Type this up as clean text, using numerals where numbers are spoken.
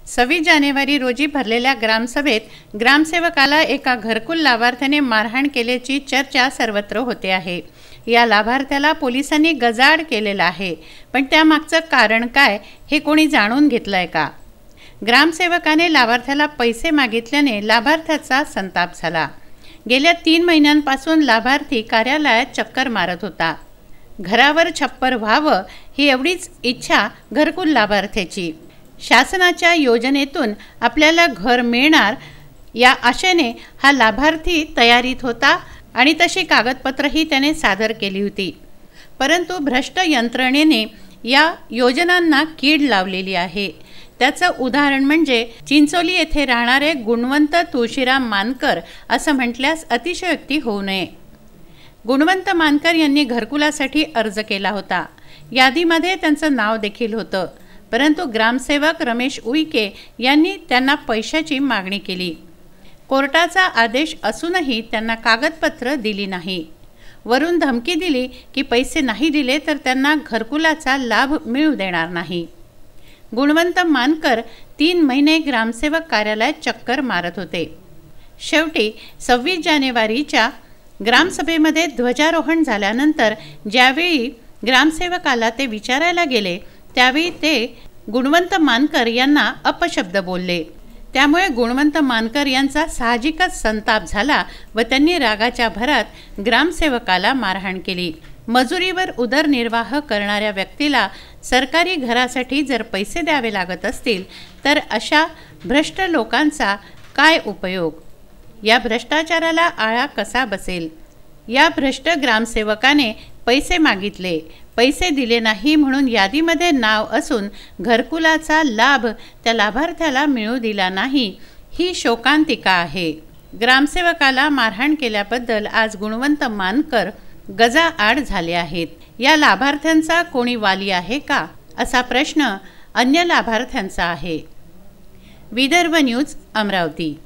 26 जानेवारी रोजी भरलेल्या ग्रामसभेत ग्रामसेवकाला एका घरकुल लाभार्थ्याने मारहाण केल्याची चर्चा सर्वत्र होते आहे। या लाभार्थ्याला पोलिसांनी गजाआड केलेला आहे, पण त्यामागचं कारण काय हे कोणी जाणून घेतलंय का? ग्रामसेवकाने लाभार्थ्याला पैसे मागितल्याने लाभार्थ्याचा संताप झाला। गेल्या 3 महिन्यांपासून लाभार्थी कार्यालयात चक्कर मारत होता। घरावर छप्पर व्हावं ही एवढीच इच्छा घरकुल लाभार्थ्याची। शासनाच्या योजनेतून आपल्याला घर मिळणार या आशेने हा लाभार्थी तयारीत होता आणि तशी कागदपत्रही त्याने सादर केली होती। परंतु भ्रष्ट यंत्रणेने या योजनांना कीड लावलेली आहे। त्याचं उदाहरण म्हणजे चिंचोली येथे राहणारे गुणवंत तुळशीराम मानकर असं म्हटल्यास अतिशयोक्ती होऊ नये। गुणवंत मानकर यांनी घरकुलासाठी अर्ज केला होता। यादीमध्ये त्यांचं नाव देखील होतं, परंतु ग्रामसेवक रमेश उईके यांनी त्यांना पैशाची मागणी केली। कोर्टाचा आदेश असूनही त्यांना कागदपत्र दिली नाही। वरून धमकी दिली की पैसे नाही दिले तर त्यांना घरकुलाचा लाभ मिळू देणार नाही। गुणवंत मानकर 3 महिने ग्रामसेवक कार्यालयात चक्कर मारत होते। शेवटी 26 जानेवारीच्या ग्रामसभेमध्ये ध्वजारोहण झाल्यानंतर ज्यावेळी ग्रामसेवकाला ते विचारायला गेले त्यावेळी ते गुणवंत मानकर यांना अपशब्द बोलले। त्यामुळे गुणवंत मानकर यांचा साहजिकच संताप झाला व त्यांनी रागाच्या भरात ग्रामसेवकाला मारहाण केली। मजुरीवर उदरनिर्वाह करणाऱ्या व्यक्तीला सरकारी घरासाठी जर पैसे द्यावे लागत असतील तर अशा भ्रष्ट लोकांचा काय उपयोग? या भ्रष्टाचाराला आळा कसा बसेल? या भ्रष्ट ग्रामसेवकाने पैसे मागितले, पैसे दिले नाही म्हणून यादीमध्ये नाव असून घरकुलाचा लाभ त्या लाभार्थ्याला मिळू दिला नाही, ही शोकांतिका आहे। ग्रामसेवकाला मारहाण केल्याबद्दल आज गुणवंत मानकर गजाआड झाले आहेत। या लाभार्थ्यांचा कोणी वाली आहे का असा प्रश्न अन्य लाभार्थ्यांचा आहे। विदर्भ न्यूज, अमरावती।